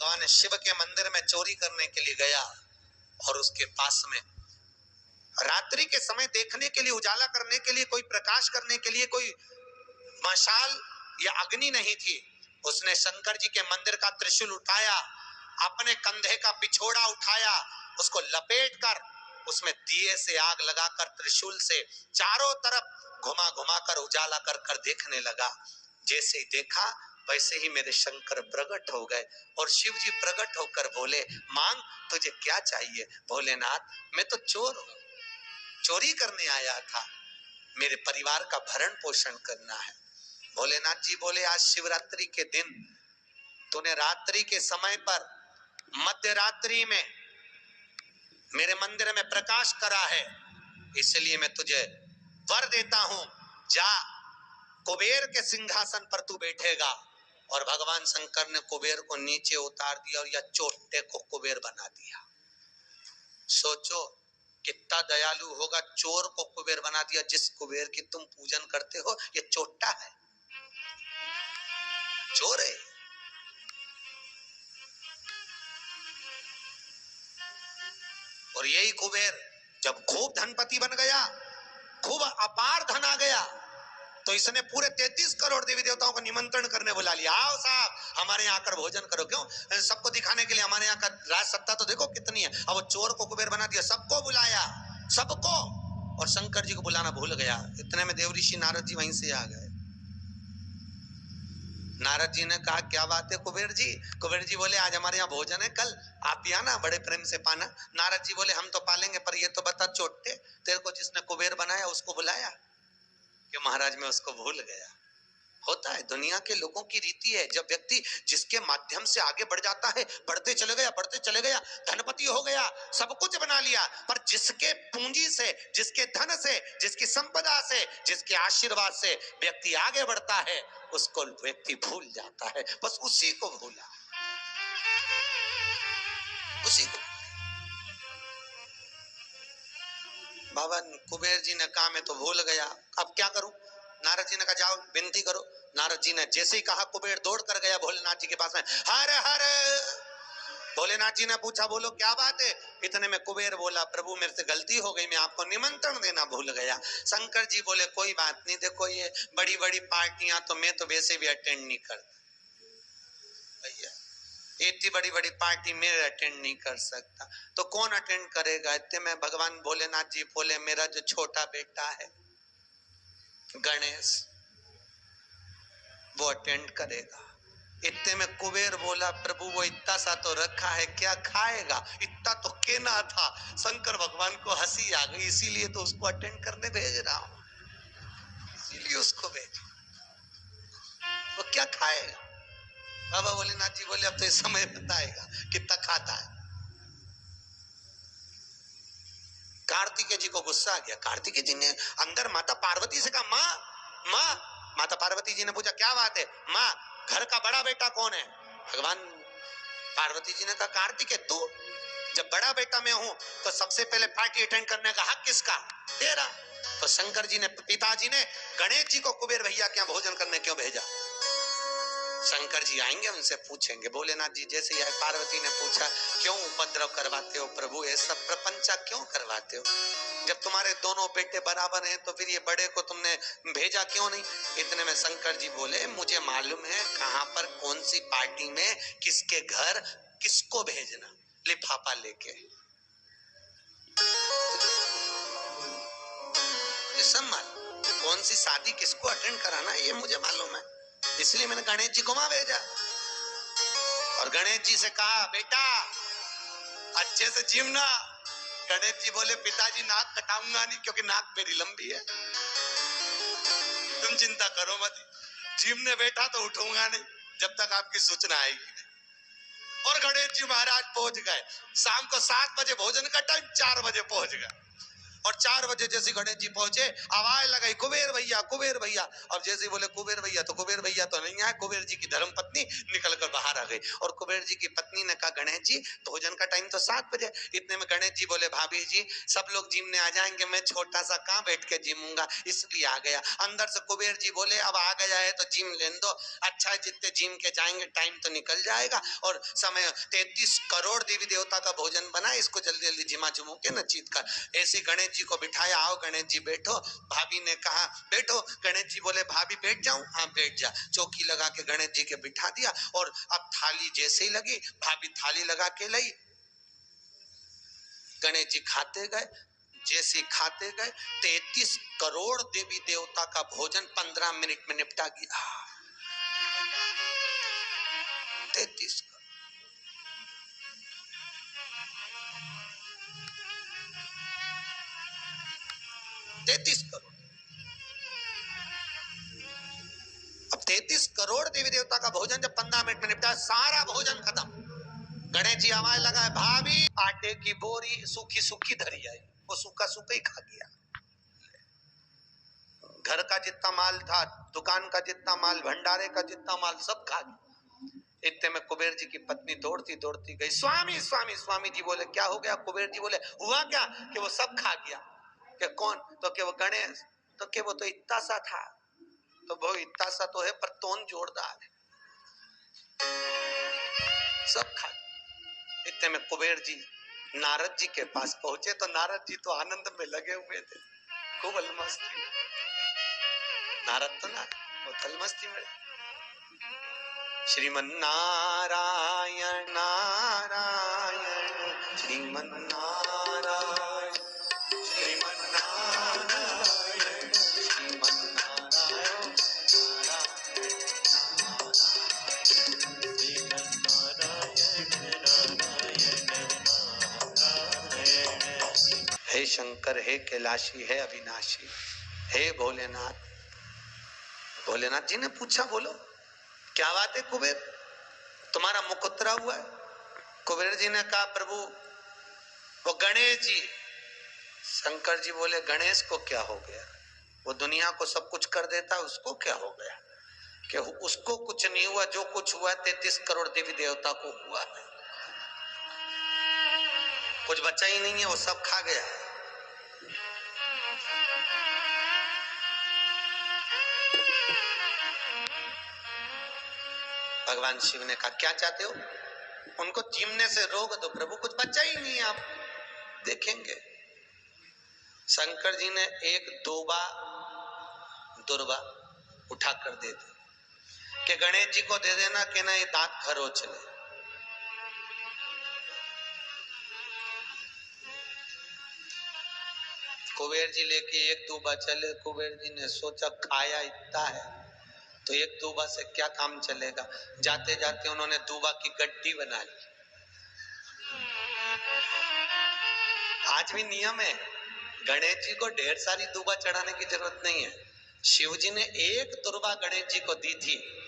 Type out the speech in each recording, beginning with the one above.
भगवान शिव के मंदिर में चोरी करने के लिए गया और उसके पास में रात्रि के समय देखने के लिए, उजाला करने के लिए, कोई प्रकाश करने के लिए कोई मशाल या अग्नि नहीं थी। उसने शंकर जी के मंदिर का त्रिशूल उठाया, अपने कंधे का पिछोड़ा उठाया, उसको लपेट कर उसमें दिए से आग लगाकर त्रिशूल से चारों तरफ घुमा घुमा कर उजाला कर कर देखने लगा। जैसे ही देखा वैसे ही मेरे शंकर प्रकट हो गए और शिव जी प्रकट होकर बोले, मांग तुझे क्या चाहिए? भोलेनाथ मैं तो चोर हूं, चोरी करने आया था, मेरे परिवार का भरण पोषण करना है। भोलेनाथ जी बोले, आज शिवरात्रि के दिन तूने रात्रि के समय पर मध्य रात्रि में मेरे मंदिर में प्रकाश करा है, इसलिए मैं तुझे वर देता हूं, जा कुबेर के सिंहासन पर तू बैठेगा। और भगवान शंकर ने कुबेर को नीचे उतार दिया और या चोटे को कुबेर बना दिया। सोचो कितना दयालु होगा, चोर को कुबेर बना दिया। जिस कुबेर की तुम पूजन करते हो ये चोटा है, चोर है। और यही कुबेर जब खूब धनपति बन गया, खूब अपार धन आ गया, तो इसने पूरे 33 करोड़ देवी देवताओं को निमंत्रण करने बुला लिया, आओ साहब हमारे यहाँ आकर भोजन करो। क्यों? सबको दिखाने के लिए हमारे यहाँ का राज सत्ता तो देखो कितनी है। अब वो चोर को कुबेर बना दिया, सबको बुलाया, सबको, और शंकर जी को बुलाना भूल गया। इतने में देवऋषि नारद जी वहीं से आ गए। नारद जी ने कहा, क्या बात है कुबेर जी? कुबेर जी बोले, आज हमारे यहाँ भोजन है, कल आप भी आना, बड़े प्रेम से पाना। नारद जी बोले, हम तो पालेंगे, पर ये तो बता चोटे, तेरे को जिसने कुबेर बनाया उसको बुलाया? कि महाराज मैं उसको भूल गया। होता है, दुनिया के लोगों की रीति है। जब व्यक्ति जिसके माध्यम से आगे बढ़ जाता है, बढ़ते चले गया, धनपति हो गया, सब कुछ बना लिया, पर जिसके पूंजी से, जिसके धन से, जिसकी संपदा से, जिसके आशीर्वाद से व्यक्ति आगे बढ़ता है, उसको व्यक्ति भूल जाता है। बस उसी को भूला, उसी को। बाबा कुबेर जी ने कहा मैं तो भूल गया, अब क्या करूं? नारद जी ने कहा जाओ विनती करो। नारद जी ने जैसे ही कहा, कुबेर दौड़ कर गया भोलेनाथ जी के पास में, हर हर। भोलेनाथ जी ने पूछा, बोलो क्या बात है? इतने में कुबेर बोला, प्रभु मेरे से गलती हो गई, मैं आपको निमंत्रण देना भूल गया। शंकर जी बोले, कोई बात नहीं, देखो ये बड़ी बड़ी पार्टियां तो मैं तो वैसे भी अटेंड नहीं करता भैया, इतनी बड़ी बड़ी पार्टी में अटेंड नहीं कर सकता, तो कौन अटेंड करेगा? इतने में भगवान भोलेनाथ जी बोले, मेरा जो छोटा बेटा है गणेश, वो अटेंड करेगा। इतने में कुबेर बोला, प्रभु वो इतना सा तो रखा है, क्या खाएगा? इतना तो केना था। शंकर भगवान को हंसी आ गई, इसीलिए तो उसको अटेंड करने भेज रहा हूं, इसीलिए उसको भेज। वो क्या खाएगा? बाबा भोलेनाथ जी बोले, अब तो इस समय बताएगा कितना खाता है। कार्तिकेय जी को गुस्सा आ गया। कार्तिकेय जी ने अंदर माता पार्वती से कहा, माँ माँ। माता पार्वती जी ने पूछा, क्या बात है? माँ घर का बड़ा बेटा कौन है? भगवान पार्वती जी ने कहा, कार्तिकेय तू। जब बड़ा बेटा मैं हूं तो सबसे पहले पार्टी अटेंड करने का हक किसका? तेरा। तो शंकर जी ने, पिताजी ने गणेश जी को कुबेर भैया के यहाँ भोजन करने क्यों भेजा? शंकर जी आएंगे, उनसे पूछेंगे। भोलेनाथ जी जैसे ही आए, पार्वती ने पूछा, क्यों उपद्रव करवाते हो प्रभु, ये सब प्रपंचा क्यों करवाते हो? जब तुम्हारे दोनों बेटे बराबर हैं तो फिर ये बड़े को तुमने भेजा क्यों नहीं? इतने में शंकर जी बोले, मुझे मालूम है कहां पर कौन सी पार्टी में किसके घर किसको भेजना, लिफाफा लेके। कौन सी शादी किसको अटेंड कराना ये मुझे मालूम है, इसलिए मैंने गणेश जी को वहां भेजा। और गणेश जी से कहा, बेटा अच्छे से जीवना। गणेश जी बोले, पिताजी नाक कटाऊंगा नहीं, क्योंकि नाक मेरी लंबी है, तुम चिंता करो मत। जीवने बैठा तो उठूंगा नहीं जब तक आपकी सूचना आएगी। और गणेश जी महाराज पहुंच गए। शाम को 7 बजे भोजन का टाइम, 4 बजे पहुंच गए। और 4 बजे जैसे गणेश जी पहुंचे, आवाज लगाई कुबेर भैया कुबेर भैया। और जैसे ही बोले कुबेर भैया, तो कुबेर भैया तो नहीं आए, कुबेर जी की धर्मपत्नी निकल कर बाहर आ गई। और कुबेर जी की पत्नी ने कहा गणेश जी भोजन का टाइम तो 7 बजे। इतने में गणेश जी बोले भाभी जी सब लोग जिमने आ जाएंगे, मैं छोटा सा कहां बैठ के जिमूंगा, इसलिए आ गया। अंदर से कुबेर जी बोले अब आ गया है तो जिम लेने दो, अच्छा है जितने जिम के जाएंगे टाइम तो निकल जाएगा, और समय 33 करोड़ देवी देवता का भोजन बना, इसको जल्दी जल्दी जिमा जुमू के न चीत कर। ऐसे गणेश जी को बिठाया, आओ गणेश जी बैठो। भाभी ने कहा बैठो, गणेश जी बोले भाभी बैठ जाऊं, हाँ बैठ जा। चौकी लगा के गणेश जी के बिठा दिया, और अब थाली जैसे ही लगी, भाभी थाली लगा के लाई, गणेश जी खाते गए। जैसे खाते गए 33 करोड़ देवी देवता का भोजन 15 मिनट में निपटा गया। 33 करोड़। अब 33 करोड़ देवी देवता का भोजन जब 15 मिनट में निपटा, सारा भोजन खत्म। गणेश जी आवाज लगाए भाभी आटे की बोरी सूखी सूखी धरी आई, वो सूखा सूखा ही खा गया। घर का जितना माल था, दुकान का जितना माल, भंडारे का जितना माल, सब खा गया। इतने में कुबेर जी की पत्नी दौड़ती दौड़ती गई, स्वामी स्वामी। स्वामी जी बोले क्या हो गया? कुबेर जी बोले हुआ क्या कि वो सब खा गया। कि कौन? तो कि वो गणेश। तो कि वो तो इतना सा था। तो वो इतना सा तो है पर तोन जोरदार है, सब खा गया। इतने में कुबेर जी नारद जी के पास पहुंचे, तो नारद जी तो आनंद में लगे हुए थे, खूब अलमस्ती। नारद तो ना वो अलमस्ती में। श्रीमन नारायण नारायण श्रीमन नारायण श्रीमन नारायण श्रीमन नारायण हे शंकर, हे कैलाशी, हे अविनाशी, हे भोलेनाथ। भोलेनाथ जी ने पूछा बोलो क्या बात है कुबेर, तुम्हारा मुख उतरा हुआ है? कुबेर जी ने कहा प्रभु वो गणेश जी। शंकर जी बोले गणेश को क्या हो गया? वो दुनिया को सब कुछ कर देता, उसको क्या हो गया? कि उसको कुछ नहीं हुआ, जो कुछ हुआ 33 करोड़ देवी देवता को हुआ है। कुछ बचा ही नहीं है, वो सब खा गया। भगवान शिव ने कहा क्या चाहते हो? उनको जीमने से रोक दो प्रभु, कुछ बचा ही नहीं है, आप देखेंगे। शंकर जी ने एक दुर्बा उठा कर दे दी कि गणेश जी को दे देना कि ना ये दांत खरोच ले। कुबेर जी लेके एक दूबा चले। कुबेर जी ने सोचा खाया इतना है तो एक दूबा से क्या काम चलेगा। जाते जाते उन्होंने दूबा की गड्डी बना ली। आज भी नियम है, गणेश जी को ढेर सारी दूबा चढ़ाने की जरूरत नहीं है। शिव जी ने एक दुर्बा गणेश जी को दी थी,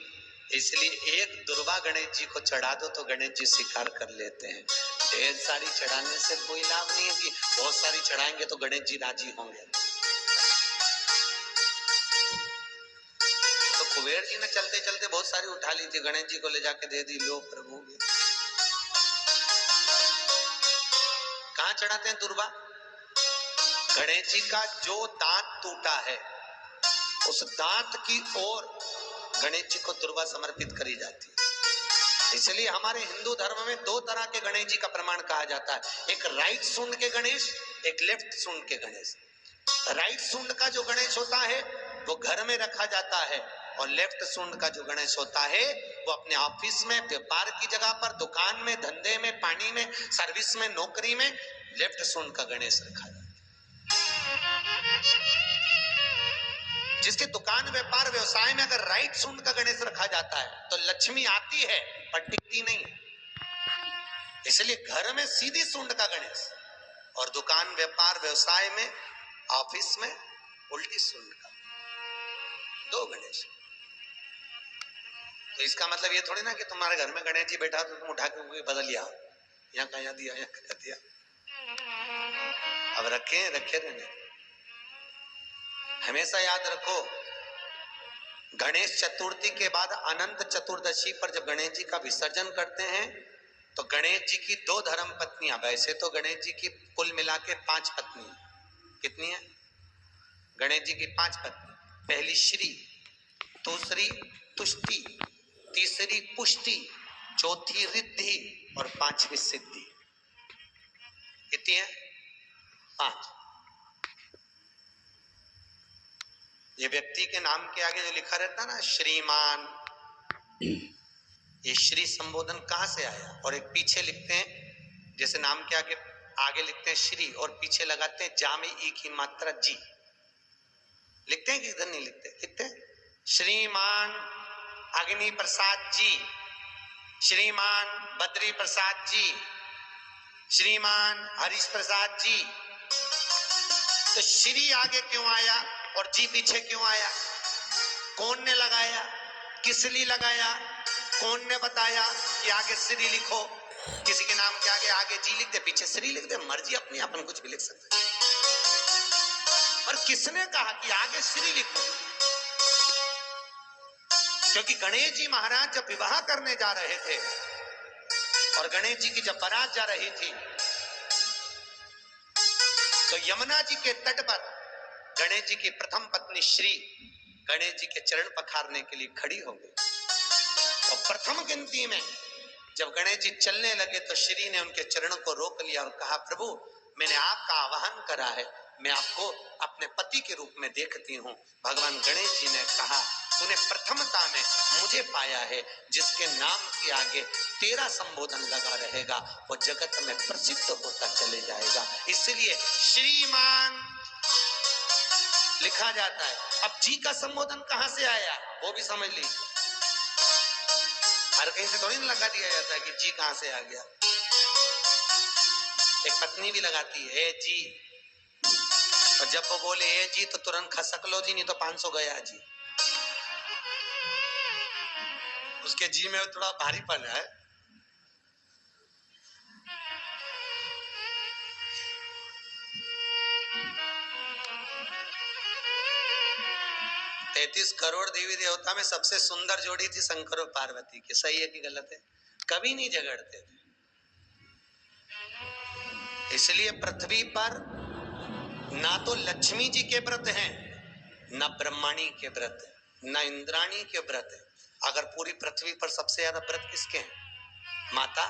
इसलिए एक दुर्बा गणेश जी को चढ़ा दो तो गणेश जी स्वीकार कर लेते हैं। ढेर सारी चढ़ाने से कोई लाभ नहीं है कि बहुत सारी चढ़ाएंगे तो गणेश जी राजी होंगे। तो कुबेर जी ने चलते चलते बहुत सारी उठा ली थी, गणेश जी को ले जाके दे दी, लो प्रभु। कहाँ चढ़ाते हैं दुर्बा? गणेश जी का जो दांत टूटा है उस दांत की ओर गणेश जी को दुर्बा समर्पित करी जाती है। इसलिए हमारे हिंदू धर्म में 2 तरह के गणेश जी का प्रमाण कहा जाता है, एक राइट सूंड के गणेश, एक लेफ्ट सूंड के गणेश। राइट सूंड का जो गणेश होता है वो घर में रखा जाता है, और लेफ्ट सूंड का जो गणेश होता है वो अपने ऑफिस में, व्यापार की जगह पर, दुकान में, धंधे में, पानी में, सर्विस में, नौकरी में लेफ्ट सूंड का गणेश रखा जाता है। जिसके दुकान, व्यापार, व्यवसाय में अगर राइट सूंड का गणेश रखा जाता है तो लक्ष्मी आती है पर टिकती नहीं। इसलिए घर में सीधी सूंड का गणेश, और दुकान, व्यापार, व्यवसाय में, ऑफिस में उल्टी सूंड का, 2 गणेश। तो इसका मतलब ये थोड़ी ना कि तुम्हारे घर में गणेश जी बैठा तो तुम उठा के बदल लिया, यहाँ कहाँ दिया, यहाँ कहाँ दिया। अब रखे रहने। हमेशा याद रखो, गणेश चतुर्थी के बाद अनंत चतुर्दशी पर जब गणेश जी का विसर्जन करते हैं तो गणेश जी की 2 धर्म पत्नियां, वैसे तो गणेश जी की कुल मिला के 5 पत्नी, कितनी है? गणेश जी की 5 पत्नी, पहली श्री, दूसरी तुष्टि, तीसरी पुष्टि, चौथी रिद्धि और 5वीं सिद्धि। कितनी है? 5। ये व्यक्ति के नाम के आगे जो लिखा रहता है ना श्रीमान, ये श्री संबोधन कहां से आया? और एक पीछे लिखते हैं, जैसे नाम के आगे लिखते हैं श्री और पीछे लगाते हैं जा में ई की मात्रा जी, लिखते हैं कि इधर नहीं लिखते? लिखते हैं श्रीमान अग्नि प्रसाद जी, श्रीमान बद्री प्रसाद जी, श्रीमान हरीश प्रसाद जी। तो श्री आगे क्यों आया और जी पीछे क्यों आया? कौन ने लगाया? किस लिए लगाया? कौन ने बताया कि आगे श्री लिखो? किसी के नाम के आगे जी लिख दे, पीछे श्री लिख दे, मर्जी अपनी, अपन कुछ भी लिख सकते हैं। पर किसने कहा कि आगे श्री लिखो? क्योंकि गणेश जी महाराज जब विवाह करने जा रहे थे और गणेश जी की जब बारात जा रही थी तो यमुना जी के तट पर गणेश जी की प्रथम पत्नी श्री गणेश जी के चरण पखारने के लिए खड़ी हो गई और प्रथम गिनती में जब गणेश जी चलने लगे तो श्री ने उनके चरणों को रोक लिया और कहा, प्रभु मैंने आपका आवाहन करा है, मैं आपको अपने पति के रूप में देखती हूँ। भगवान गणेश जी ने कहा, तूने प्रथमता में मुझे पाया है, जिसके नाम के आगे तेरा संबोधन लगा रहेगा वो जगत में प्रसिद्ध होता चले जाएगा। इसलिए श्रीमान लिखा जाता है। अब जी का संबोधन कहां से आया वो भी समझ लीजिए। हर कहीं से थोड़ी लगा दिया जाता है कि जी कहां से आ गया। एक पत्नी भी लगाती है ए जी, और जब वो बोले ए जी तो तुरंत खसक लो जी, नहीं तो 500 गया जी। उसके जी में थोड़ा भारीपन है। तैतीस करोड़ देवी देवता में सबसे सुंदर जोड़ी थी शंकर और पार्वती की। सही है कि गलत है? कभी नहीं झगड़ते थे। इसलिए पृथ्वी पर ना तो लक्ष्मी जी के व्रत हैं, ना ब्रह्मणी के व्रत है, ना इंद्राणी के व्रत है। अगर पूरी पृथ्वी पर सबसे ज्यादा व्रत किसके हैं? माता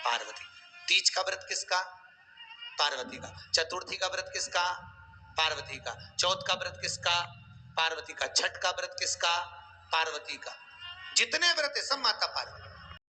पार्वती। तीज का व्रत किसका? पार्वती का। चतुर्थी का व्रत किसका? पार्वती का। चौथ का व्रत किसका? पार्वती का। छठ का व्रत किसका? पार्वती का। जितने व्रत है सब माता पार्वती।